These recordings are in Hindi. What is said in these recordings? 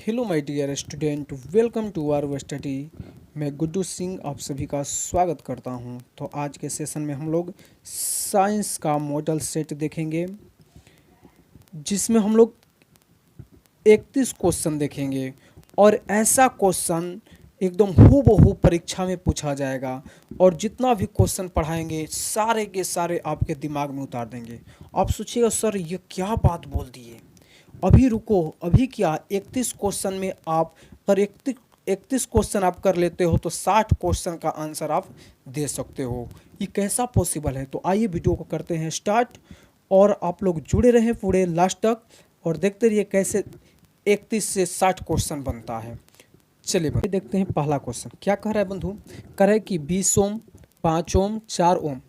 Hello my dear student, welcome to our study. मैं गुड्डू सिंह आप सभी का स्वागत करता हूं। तो आज के सेशन में हम लोग साइंस का मॉडल सेट देखेंगे, जिसमें हम लोग 31 क्वेश्चन देखेंगे और ऐसा क्वेश्चन एकदम हूबहू परीक्षा में पूछा जाएगा। और जितना भी क्वेश्चन पढ़ाएंगे सारे के सारे आपके दिमाग में उतार देंगे। आप सोचिएगा सर ये क्या बात बोल दिए, अभी रुको, अभी क्या 31 क्वेश्चन में आप अगर 31 क्वेश्चन आप कर लेते हो तो 60 क्वेश्चन का आंसर आप दे सकते हो। ये कैसा पॉसिबल है? तो आइए वीडियो को करते हैं स्टार्ट, और आप लोग जुड़े रहें पूरे लास्ट तक और देखते रहिए कैसे 31 से 60 क्वेश्चन बनता है। चलिए देखते हैं पहला क्वेश्चन क्या कह रहा है बंधु। कह रहा है कि 20 ओम, 5 ओम, 4 ओम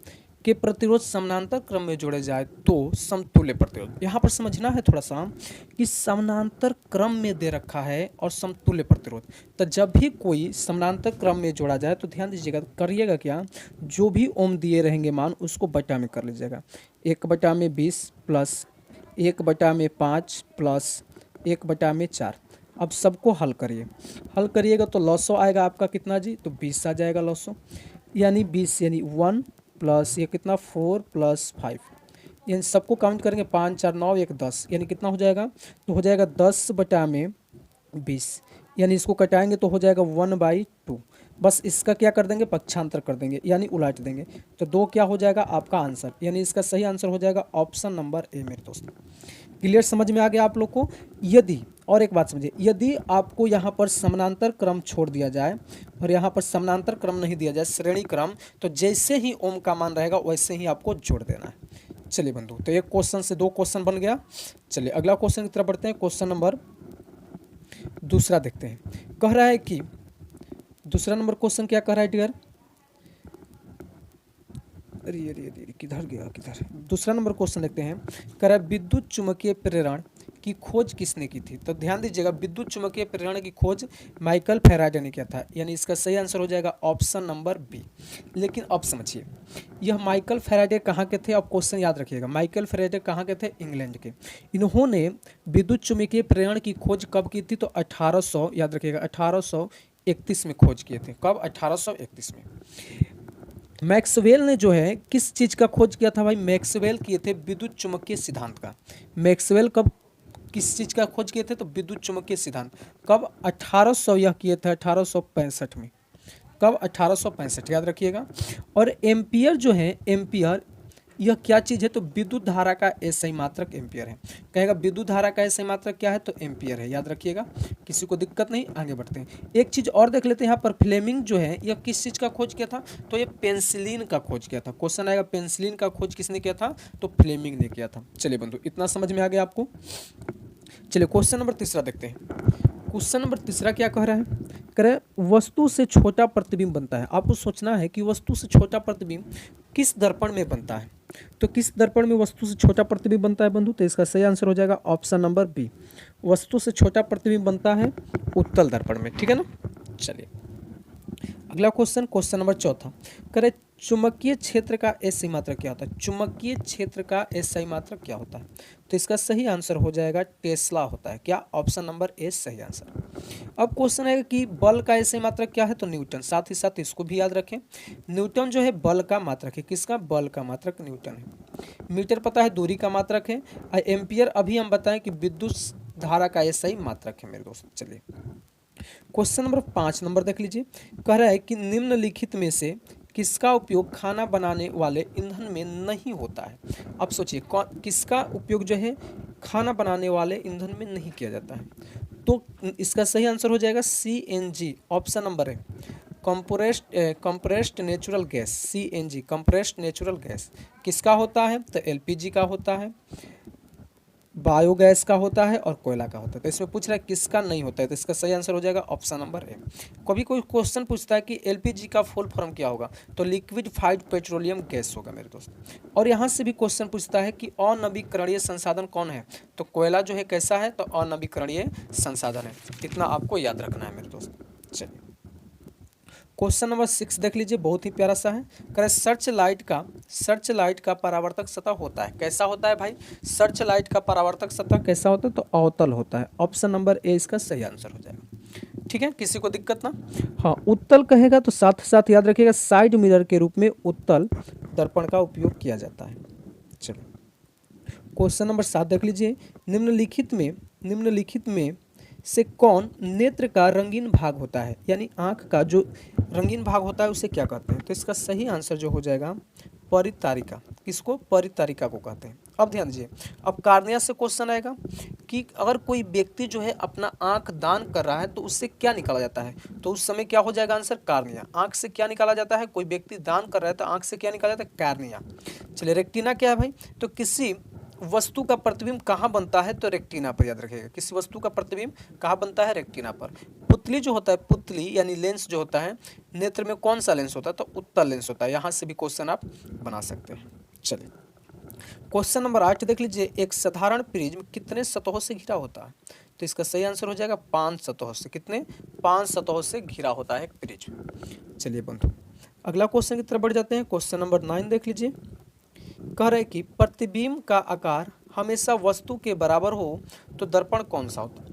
के प्रतिरोध समानांतर क्रम में जोड़े जाए तो समतुल्य प्रतिरोध। यहाँ पर समझना है थोड़ा सा कि समानांतर क्रम में दे रखा है और समतुल्य प्रतिरोध। तो जब भी कोई समानांतर क्रम में जोड़ा जाए तो ध्यान दीजिएगा, करिएगा क्या, जो भी ओम दिए रहेंगे मान उसको बटा में कर लीजिएगा। 1/20 प्लस 1/5 प्लस 1/4। अब सबको हल करिए, हल करिएगा तो लॉसो आएगा आपका कितना जी, तो 20 आ जाएगा लॉसो, यानी 20 यानी 1 प्लस ये कितना 4 प्लस 5, यानी सबको काउंट करेंगे 5 4 9 1 10, यानी कितना हो जाएगा, तो हो जाएगा 10/20, यानी इसको कटाएंगे तो हो जाएगा 1/2। बस इसका क्या कर देंगे, पक्षांतर कर देंगे यानी उलट देंगे, तो 2 क्या हो जाएगा आपका आंसर, यानी इसका सही आंसर हो जाएगा ऑप्शन नंबर ए मेरे दोस्त। क्लियर, समझ में आ गया आप लोग को? यदि, और एक बात समझिए, यदि आपको यहाँ पर समानांतर क्रम छोड़ दिया जाए और यहाँ पर समानांतर क्रम नहीं दिया जाए, श्रेणी क्रम, तो जैसे ही ओम का मान रहेगा वैसे ही आपको जोड़ देना है। चलिए बंधु, तो एक क्वेश्चन से 2 क्वेश्चन बन गया। चलिए अगला क्वेश्चन की तरफ बढ़ते हैं। क्वेश्चन नंबर दूसरा देखते हैं। कह रहा है कि दूसरा नंबर क्वेश्चन क्या कह रहा है डियर, अरे अरे अरे किधर गया किधर, दूसरा नंबर क्वेश्चन देखते हैं। कह रहा है विद्युत चुम्बकीय प्रेरण की खोज किसने की थी? तो ध्यान दीजिएगा, विद्युत चुम्बकीय प्रेरण की खोज माइकल फैराडे ने किया था, यानी इसका सही आंसर हो जाएगा ऑप्शन नंबर बी। लेकिन अब समझिए, यह माइकल फैराडे कहाँ के थे? अब क्वेश्चन याद रखिएगा, माइकल फैराडे कहाँ के थे? इंग्लैंड के। इन्होंने विद्युत चुम्बकीय प्रेरण की खोज कब की थी? तो 1800, याद रखिएगा 1831 में खोज किए थे। कब? 1831 में। मैक्सवेल ने जो है किस चीज़ का खोज किया था भाई? मैक्सवेल किए थे विद्युत चुम्बकीय सिद्धांत का। मैक्सवेल कब किस चीज़ का खोज किए थे? तो विद्युत चुम्बकीय सिद्धांत। कब? 1800 यह किए थे 1865 में। कब? 1865, याद रखिएगा। और एम्पियर जो है, एम्पियर यह क्या चीज़ है? तो विद्युत धारा का एसआई मात्रक एम्पियर है। कहेगा विद्युत धारा का एसआई मात्रक क्या है? तो एम्पियर है, याद रखिएगा। किसी को दिक्कत नहीं, आगे बढ़ते हैं। एक चीज़ और देख लेते हैं यहाँ पर, फ्लेमिंग जो है यह किस चीज़ का खोज किया था? तो ये पेंसिलिन का खोज किया था। क्वेश्चन आएगा पेंसिलिन का खोज किसने किया था? तो फ्लेमिंग ने किया था। चलिए बंधु, इतना समझ में आ गया आपको? चलिए क्वेश्चन नंबर तीसरा देखते हैं। क्वेश्चन नंबर तीसरा क्या कह रहा है? कह रहा है वस्तु से छोटा प्रतिबिंब बनता है। आपको सोचना है कि वस्तु से छोटा प्रतिबिंब किस दर्पण में बनता है। तो किस दर्पण में वस्तु से छोटा प्रतिबिंब बनता है बंधु? तो इसका सही आंसर हो जाएगा ऑप्शन नंबर बी। वस्तु से छोटा प्रतिबिंब बनता है उत्तल दर्पण में, ठीक है ना। चलिए अगला क्वेश्चन, क्वेश्चन नंबर चौथा। कह रहे चुंबकीय क्षेत्र का एसआई मात्रक क्या होता है? चुंबकीय क्षेत्र का एसआई मात्रक क्या होता है? तो इसका सही आंसर हो जाएगा टेस्ला होता है। क्या? ऑप्शन नंबर ए सही आंसर। अब क्वेश्चन है कि बल का एसआई मात्रक क्या है? तो न्यूटन। साथ ही साथ इसको भी याद रखें, न्यूटन जो है बल का मात्रक है। किसका? बल का मात्रक न्यूटन है। मीटर पता है दूरी का मात्रक है, और एम्पियर अभी हम बताएं कि विद्युत धारा का एसआई मात्रक है मेरे दोस्त। चलिए क्वेश्चन नंबर 5 नंबर देख लीजिए। कह रहा है कि निम्नलिखित में से किसका उपयोग खाना बनाने वाले ईंधन में नहीं होता है? अब सोचिए किसका उपयोग जो है खाना बनाने वाले ईंधन में नहीं किया जाता है? तो इसका सही आंसर हो जाएगा सीएनजी, ऑप्शन नंबर है compressed natural gas. CNG compressed natural gas किसका होता है? तो एलपीजी का होता है, बायोगैस का होता है और कोयला का होता है। तो इसमें पूछ रहा है किसका नहीं होता है, तो इसका सही आंसर हो जाएगा ऑप्शन नंबर ए। कभी कोई क्वेश्चन पूछता है कि एलपीजी का फुल फॉर्म क्या होगा, तो लिक्विफाइड पेट्रोलियम गैस होगा मेरे दोस्त। और यहाँ से भी क्वेश्चन पूछता है कि अनवीकरणीय संसाधन कौन है, तो कोयला जो है कैसा है, तो अनवीकरणीय संसाधन है। इतना आपको याद रखना है मेरे दोस्त। चलिए क्वेश्चन नंबर 6 देख लीजिए, बहुत ही प्यारा सा है। कह सर्च लाइट का परावर्तक सतह होता है, कैसा होता है भाई? सर्च लाइट का परावर्तक सतह कैसा होता है? तो अवतल होता है। ऑप्शन नंबर ए इसका सही आंसर हो जाएगा। ठीक है, किसी को दिक्कत ना? हाँ, उत्तल कहेगा तो साथ साथ याद रखिएगा साइड मिरर के रूप में उत्तल दर्पण का उपयोग किया जाता है। चलो क्वेश्चन नंबर 7 देख लीजिए, निम्नलिखित में से कौन नेत्र का रंगीन भाग होता है, यानी आंख का जो रंगीन भाग होता है उसे क्या कहते हैं? तो इसका सही आंसर जो हो जाएगा परितारिका। किसको? परितारिका को कहते हैं। अब ध्यान दीजिए, अब कार्निया से क्वेश्चन आएगा कि अगर कोई व्यक्ति जो है अपना आंख दान कर रहा है तो उससे क्या निकाला जाता है? तो उस समय क्या हो जाएगा आंसर? कार्निया। आंख से क्या निकाला जाता है? कोई व्यक्ति दान कर रहा है तो आंख से क्या निकाला जाता है? कार्निया। चलिए रेक्टिना क्या है भाई? तो किसी वस्तु का प्रतिबिंब कहाँ बनता है? तो रेक्टिना पर, याद रखिएगा किसी वस्तु का प्रतिबिंब कहाँ बनता है? रेक्टिना पर। पुतली जो होता है, पुतली यानी लेंस जो होता है, नेत्र में कौन सा लेंस होता है? तो उत्तल लेंस होता है। यहाँ से भी क्वेश्चन आप बना सकते हैं। चलिए क्वेश्चन नंबर 8 देख लीजिए, एक साधारण प्रिज्म कितने सतहों से घिरा होता है? तो इसका सही आंसर हो जाएगा 5 सतहों से। कितने? 5 सतहों से घिरा होता है एक प्रिज्म। चलिए बंधु अगला क्वेश्चन की तरफ बढ़ जाते हैं। क्वेश्चन नंबर 9 देख लीजिए, कह रहे कि प्रतिबिंब का आकार हमेशा वस्तु के बराबर हो तो दर्पण कौन सा होता है?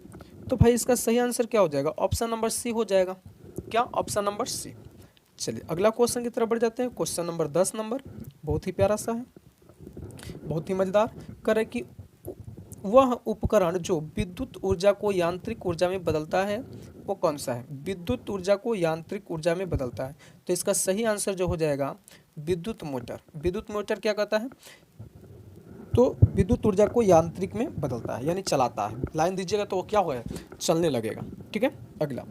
तो भाई इसका सही आंसर क्या हो जाएगा? ऑप्शन नंबर सी हो जाएगा। क्या? Option number C. चलिए अगला क्वेश्चन की तरफ बढ़ जाते हैं। क्वेश्चन नंबर 10 नंबर, बहुत ही प्यारा सा है, बहुत ही मजेदार। कह रहे कि वह उपकरण जो विद्युत ऊर्जा को यांत्रिक ऊर्जा में बदलता है वो कौन सा है? विद्युत ऊर्जा को यांत्रिक ऊर्जा में बदलता है। तो इसका सही आंसर जो हो जाएगा विद्युत मोटर। विद्युत मोटर क्या कहता है? तो विद्युत ऊर्जा को यांत्रिक में बदलता है, यानी चलाता है। लाइन दीजिएगा तो वो क्या होगा? चलने लगेगा। ठीक है, अगला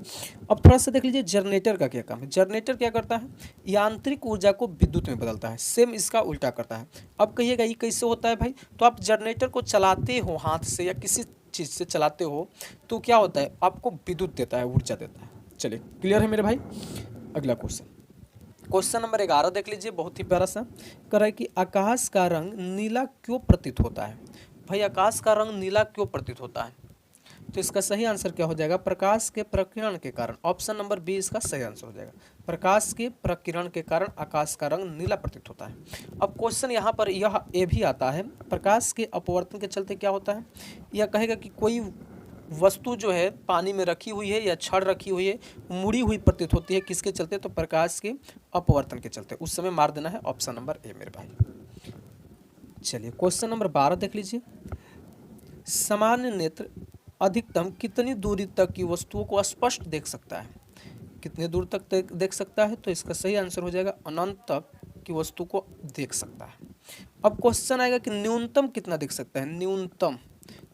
अब थोड़ा सा देख लीजिए, जनरेटर का क्या काम है? जनरेटर क्या करता है? यांत्रिक ऊर्जा को विद्युत में बदलता है। सेम इसका उल्टा करता है। अब कहिएगा ये कैसे होता है भाई? तो आप जनरेटर को चलाते हो हाथ से या किसी चीज़ से चलाते हो तो क्या होता है? आपको विद्युत देता है, ऊर्जा देता है। चलिए क्लियर है मेरे भाई? अगला क्वेश्चन नंबर 11 देख लीजिए, बहुत ही प्यारा सा। कह रहा है कि आकाश का रंग नीला क्यों प्रतीत होता है? भाई आकाश का रंग नीला क्यों प्रतीत होता है? तो इसका सही आंसर क्या हो जाएगा? प्रकाश के प्रकीर्णन के कारण। ऑप्शन नंबर बी इसका सही आंसर हो जाएगा। प्रकाश के प्रकीर्णन के कारण आकाश का रंग नीला प्रतीत होता है। अब क्वेश्चन यहाँ पर यह ए भी आता है, प्रकाश के अपवर्तन के चलते क्या होता है? यह कहेगा कि कोई वस्तु जो है पानी में रखी हुई है या छड़ रखी हुई है, मुड़ी हुई प्रतीत होती है, किसके चलते? तो प्रकाश के अपवर्तन के चलते। उस समय मार देना है ऑप्शन नंबर ए मेरे भाई। चलिए क्वेश्चन नंबर 12 देख लीजिए, सामान्य नेत्र अधिकतम कितनी दूरी तक की वस्तुओं को स्पष्ट देख सकता है? कितने दूर तक देख सकता है? तो इसका सही आंसर हो जाएगा अनंत तक की वस्तु को देख सकता है। अब क्वेश्चन आएगा कि न्यूनतम कितना देख सकता है?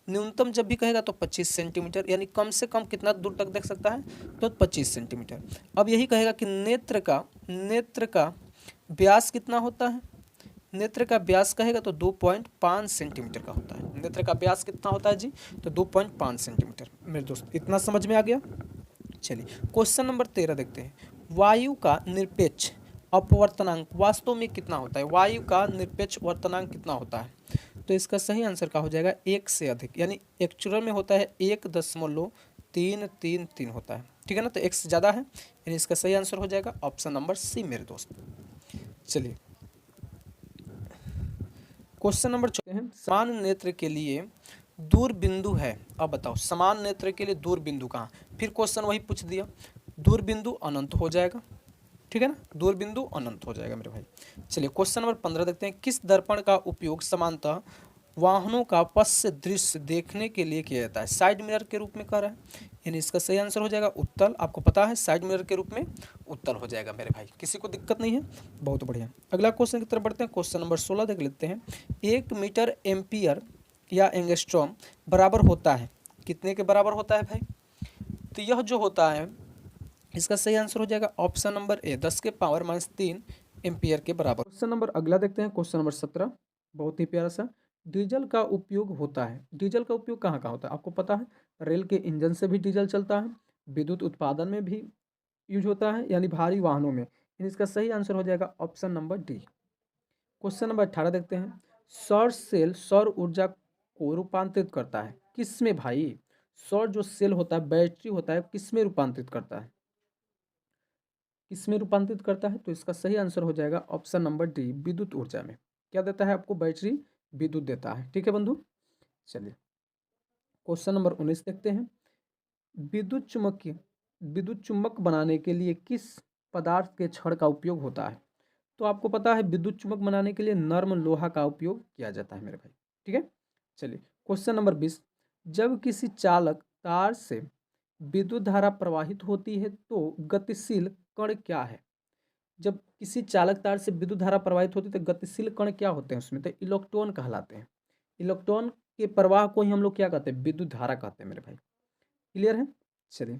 न्यूनतम जब भी कहेगा तो 25 सेंटीमीटर, यानी कम से कम कितना दूर तक देख सकता है? तो 25 सेंटीमीटर। अब यही कहेगा कि नेत्र का व्यास कितना होता है? नेत्र का व्यास कहेगा तो 2.5 सेंटीमीटर का होता है। नेत्र का व्यास कितना होता है जी? तो 2.5 सेंटीमीटर। मेरे दोस्त इतना समझ में आ गया? चलिए क्वेश्चन नंबर 13 देखते हैं, वायु का निरपेक्ष अपवर्तनांक वास्तव में कितना होता है? वायु का निरपेक्ष वर्तनांक कितना होता है? तो इसका सही आंसर क्या हो जाएगा? 1 से अधिक, यानी एक्चुअल में होता है 1.333 होता है। ठीक है ना? तो 1 से ज़्यादा है, यानी इसका सही आंसर हो जाएगा ऑप्शन नंबर सी मेरे दोस्त। चलिए क्वेश्चन नंबर 14 है, समान नेत्र के लिए दूर बिंदु है। अब बताओ समान नेत्र के लिए दूर बिंदु कहाँ? फिर क्वेश्चन वही पूछ दिया, दूर बिंदु अनंत हो जाएगा। ठीक है ना? दूर बिंदु अनंत हो जाएगा मेरे भाई। चलिए क्वेश्चन नंबर 15 देखते हैं, किस दर्पण का उपयोग सामान्यतः वाहनों का पश्च दृश्य देखने के लिए किया जाता है? साइड मिरर के रूप में कर रहा है, यानी इसका सही आंसर हो जाएगा उत्तल। आपको पता है साइड मिरर के रूप में उत्तल हो जाएगा मेरे भाई, किसी को दिक्कत नहीं है? बहुत बढ़िया। अगला क्वेश्चन की तरफ बढ़ते हैं। क्वेश्चन नंबर 16 देख लेते हैं, 1 मीटर एम्पियर या एंगस्ट्रॉम बराबर होता है, कितने के बराबर होता है भाई? तो यह जो होता है इसका सही आंसर हो जाएगा ऑप्शन नंबर ए, 10⁻³ एम्पियर के बराबर। क्वेश्चन नंबर अगला देखते हैं, क्वेश्चन नंबर 17, बहुत ही प्यारा सा। डीजल का उपयोग होता है, डीजल का उपयोग कहाँ कहाँ होता है? आपको पता है रेल के इंजन से भी डीजल चलता है, विद्युत उत्पादन में भी यूज होता है, यानी भारी वाहनों में। इसका सही आंसर हो जाएगा option number D. Question number 18 देखते हैं, सौर सेल सौर ऊर्जा को रूपांतरित करता है किस में भाई? सौर जो सेल होता है, बैटरी होता है, किस में रूपांतरित करता है? किस में रूपांतरित करता है? तो इसका सही आंसर हो जाएगा ऑप्शन नंबर डी, विद्युत ऊर्जा में। क्या देता है आपको? बैटरी विद्युत देता है। ठीक है बंधु, चलिए क्वेश्चन नंबर 19 देखते हैं। विद्युत चुम्बकीय विद्युत चुम्बक बनाने के लिए किस पदार्थ के छड़ का उपयोग होता है? तो आपको पता है विद्युत चुम्बक बनाने के लिए नर्म लोहा का उपयोग किया जाता है मेरे भाई। ठीक है, चलिए क्वेश्चन नंबर 20। जब किसी चालक तार से विद्युत धारा प्रवाहित होती है तो गतिशील कण क्या है? जब किसी चालक तार से विद्युत धारा प्रवाहित होती है तो गतिशील कण क्या होते हैं उसमें? तो इलेक्ट्रॉन कहलाते हैं। इलेक्ट्रॉन के प्रवाह को ही हम लोग क्या कहते हैं? विद्युत धारा कहते हैं मेरे भाई। क्लियर है? चलिए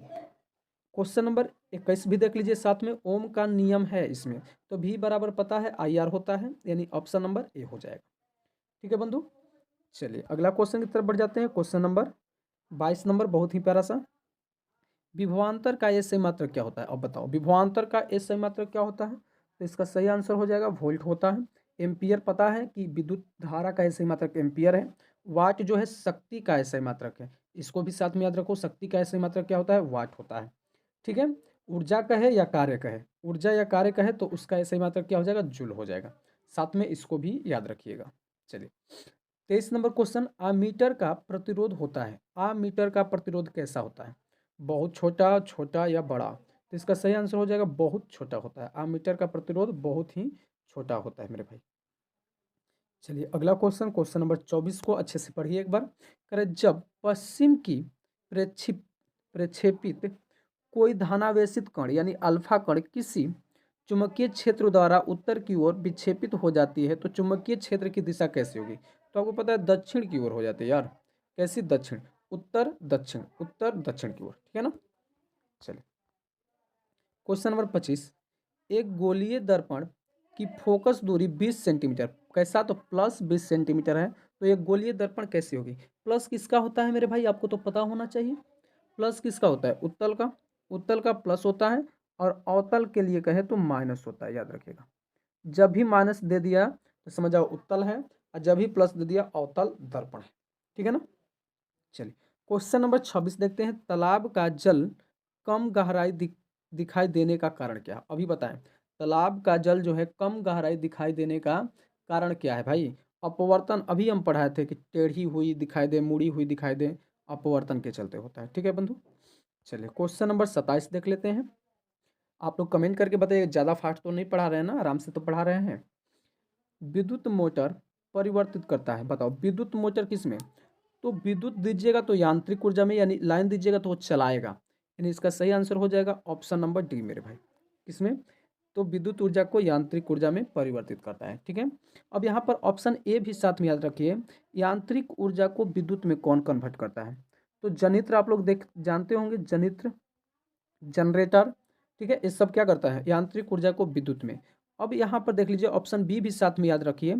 क्वेश्चन नंबर 21 भी देख लीजिए साथ में। ओम का नियम है इसमें, तो भी बराबर पता है आई आर होता है, यानी ऑप्शन नंबर ए हो जाएगा। ठीक है बंधु, चलिए अगला क्वेश्चन की तरफ बढ़ जाते हैं। क्वेश्चन नंबर 22 नंबर, बहुत ही प्यारा सा। विभवांतर का एसआई मात्रक क्या होता है? अब बताओ विभवांतर का एसआई मात्रक क्या होता है? तो इसका सही आंसर हो जाएगा वोल्ट होता है। एम्पियर पता है कि विद्युत धारा का एसआई मात्रक एम्पियर है। वाट जो है शक्ति का एसआई मात्रक है, इसको भी साथ में याद रखो। शक्ति का एसआई मात्रक क्या होता है? वाट होता है। ठीक है, ऊर्जा कहे या कार्य कहे, ऊर्जा या कार्य कहे तो उसका एसआई मात्रक क्या हो जाएगा? जूल हो जाएगा। साथ में इसको भी याद रखिएगा। चलिए 23 नंबर क्वेश्चन। आमीटर का प्रतिरोध होता है, आमीटर का प्रतिरोध कैसा होता है? बहुत छोटा, छोटा या बड़ा? तो इसका सही आंसर हो जाएगा बहुत छोटा होता है। आमीटर का प्रतिरोध बहुत ही छोटा होता है मेरे भाई। चलिए अगला क्वेश्चन, क्वेश्चन नंबर 24 को अच्छे से पढ़िए एक बार। करें जब पश्चिम की प्रक्षेपित कोई धनावेशित कण यानी अल्फा कण किसी चुंबकीय क्षेत्र द्वारा उत्तर की ओर विक्षेपित हो जाती है तो चुंबकीय क्षेत्र की दिशा कैसी होगी? तो आपको पता है दक्षिण की ओर हो जाती है यार। कैसी? दक्षिण, उत्तर दक्षिण, उत्तर दक्षिण की ओर। ठीक है ना? चलिए क्वेश्चन नंबर 25। एक गोलीय दर्पण की फोकस दूरी 20 सेंटीमीटर, कैसा? तो प्लस 20 सेंटीमीटर है। तो एक गोलीय दर्पण कैसी होगी? प्लस किसका होता है मेरे भाई? आपको तो पता होना चाहिए। प्लस किसका होता है? उत्तल का। उत्तल का प्लस होता है और अवतल के लिए कहे तो माइनस होता है, याद रखिएगा। जब भी माइनस दे दिया तो समझ जाओ उत्तल है, और जब भी प्लस दे दिया अवतल दर्पण है। ठीक है ना? चलिए क्वेश्चन नंबर 26 देखते हैं। तालाब का जल कम गहराई दिखाई देने का कारण क्या है? अभी बताएं। तालाब का जल जो है कम गहराई दिखाई देने का कारण क्या है भाई? अपवर्तन, अभी हम पढ़ाए थे कि टेढ़ी हुई दिखाई दे, मुड़ी हुई दिखाई दे, अपवर्तन के चलते होता है। ठीक है बंधु, चलिए क्वेश्चन नंबर 27 देख लेते हैं। आप लोग कमेंट करके बताइए, ज़्यादा फास्ट तो नहीं पढ़ा रहे हैं ना, आराम से तो पढ़ा रहे हैं। विद्युत मोटर परिवर्तित करता है, बताओ विद्युत मोटर किस में? तो विद्युत दीजिएगा तो यांत्रिक ऊर्जा में, यानी लाइन दीजिएगा तो वो चलाएगा, यानी इसका सही आंसर हो जाएगा ऑप्शन नंबर डी मेरे भाई। किसमें? तो विद्युत ऊर्जा को यांत्रिक ऊर्जा में परिवर्तित करता है। ठीक है, अब यहाँ पर ऑप्शन ए भी साथ में याद रखिए। यांत्रिक ऊर्जा को विद्युत में कौन कन्वर्ट करता है? तो जनित्र आप लोग देख जानते होंगे, जनित्र, जनरेटर। ठीक है, ये सब क्या करता है? यांत्रिक ऊर्जा को विद्युत में। अब यहाँ पर देख लीजिए ऑप्शन बी भी साथ में याद रखिए।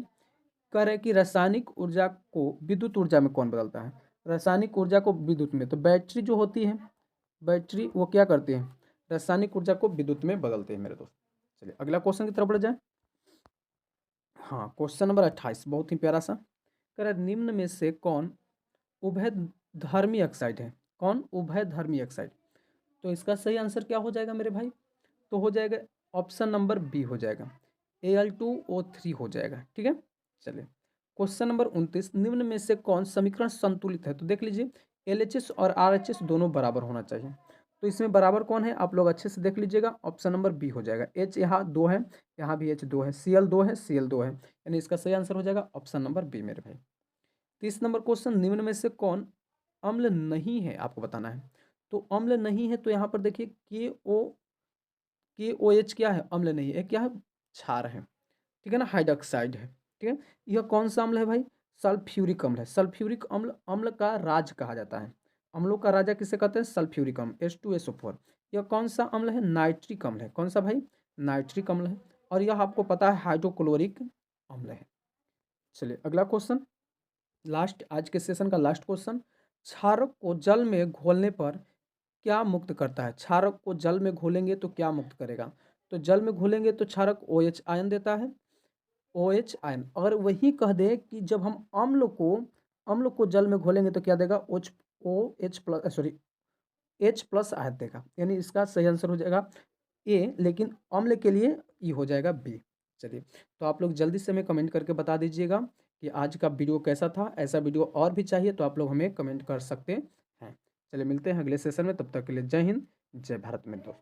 कह रहे कि रासायनिक ऊर्जा को विद्युत ऊर्जा में कौन बदलता है? रासायनिक ऊर्जा को विद्युत में तो बैटरी जो होती है, बैटरी वो क्या करती है? रासायनिक ऊर्जा को विद्युत में बदलते हैं मेरे दोस्त। चलिए अगला क्वेश्चन की तरफ बढ़ जाए। हाँ क्वेश्चन नंबर 28 बहुत ही प्यारा सा। कह रहा है निम्न में से कौन उभय धर्मी ऑक्साइड है? कौन उभय धर्मी ऑक्साइड? तो इसका सही आंसर क्या हो जाएगा मेरे भाई? तो हो जाएगा ऑप्शन नंबर बी हो जाएगा, Al2O3 हो जाएगा। ठीक है, चलिए क्वेश्चन नंबर 29। निम्न में से कौन समीकरण संतुलित है? तो देख लीजिए LHS और RHS दोनों बराबर होना चाहिए। तो इसमें बराबर कौन है आप लोग अच्छे से देख लीजिएगा, ऑप्शन नंबर बी हो जाएगा। H यहाँ 2 है, यहाँ भी H 2 है, Cl 2 है, Cl 2 है, यानी इसका सही आंसर हो जाएगा ऑप्शन नंबर बी मेरे भाई। 30 नंबर क्वेश्चन। निम्न में से कौन अम्ल नहीं है? आपको बताना है। तो अम्ल नहीं है तो यहाँ पर देखिए KOH क्या है? अम्ल नहीं है, क्या है? क्षार है। ठीक है ना, हाइड्रोक्साइड है। ठीक है, यह कौन सा अम्ल है भाई? सल्फ्यूरिक अम्ल है। सल्फ्यूरिक अम्ल अम्ल का राज कहा जाता है। अम्लों का राजा किसे कहते हैं? सल्फ्यूरिक अम्ल, H2SO4। यह कौन सा अम्ल है? नाइट्रिक अम्ल है। कौन सा भाई? नाइट्रिक अम्ल है। और यह आपको पता है हाइड्रोक्लोरिक अम्ल है। चलिए अगला क्वेश्चन, लास्ट आज के सेशन का लास्ट क्वेश्चन। क्षारक को जल में घोलने पर क्या मुक्त करता है? क्षारक को जल में घोलेंगे तो क्या मुक्त करेगा? तो जल में घोलेंगे तो क्षारक OH आयन देता है, OH आयन। अगर वही कह दे कि जब हम अम्ल को जल में घोलेंगे तो क्या देगा? OH plus, sorry H plus ion देगा, यानी इसका सही आंसर हो जाएगा ए, लेकिन अम्ल के लिए ई हो जाएगा बी। चलिए, तो आप लोग जल्दी से हमें कमेंट करके बता दीजिएगा कि आज का वीडियो कैसा था। ऐसा वीडियो और भी चाहिए तो आप लोग हमें कमेंट कर सकते हैं। चलिए, मिलते हैं अगले सेशन में, तब तक के लिए जय हिंद, जय भारत मित्रों।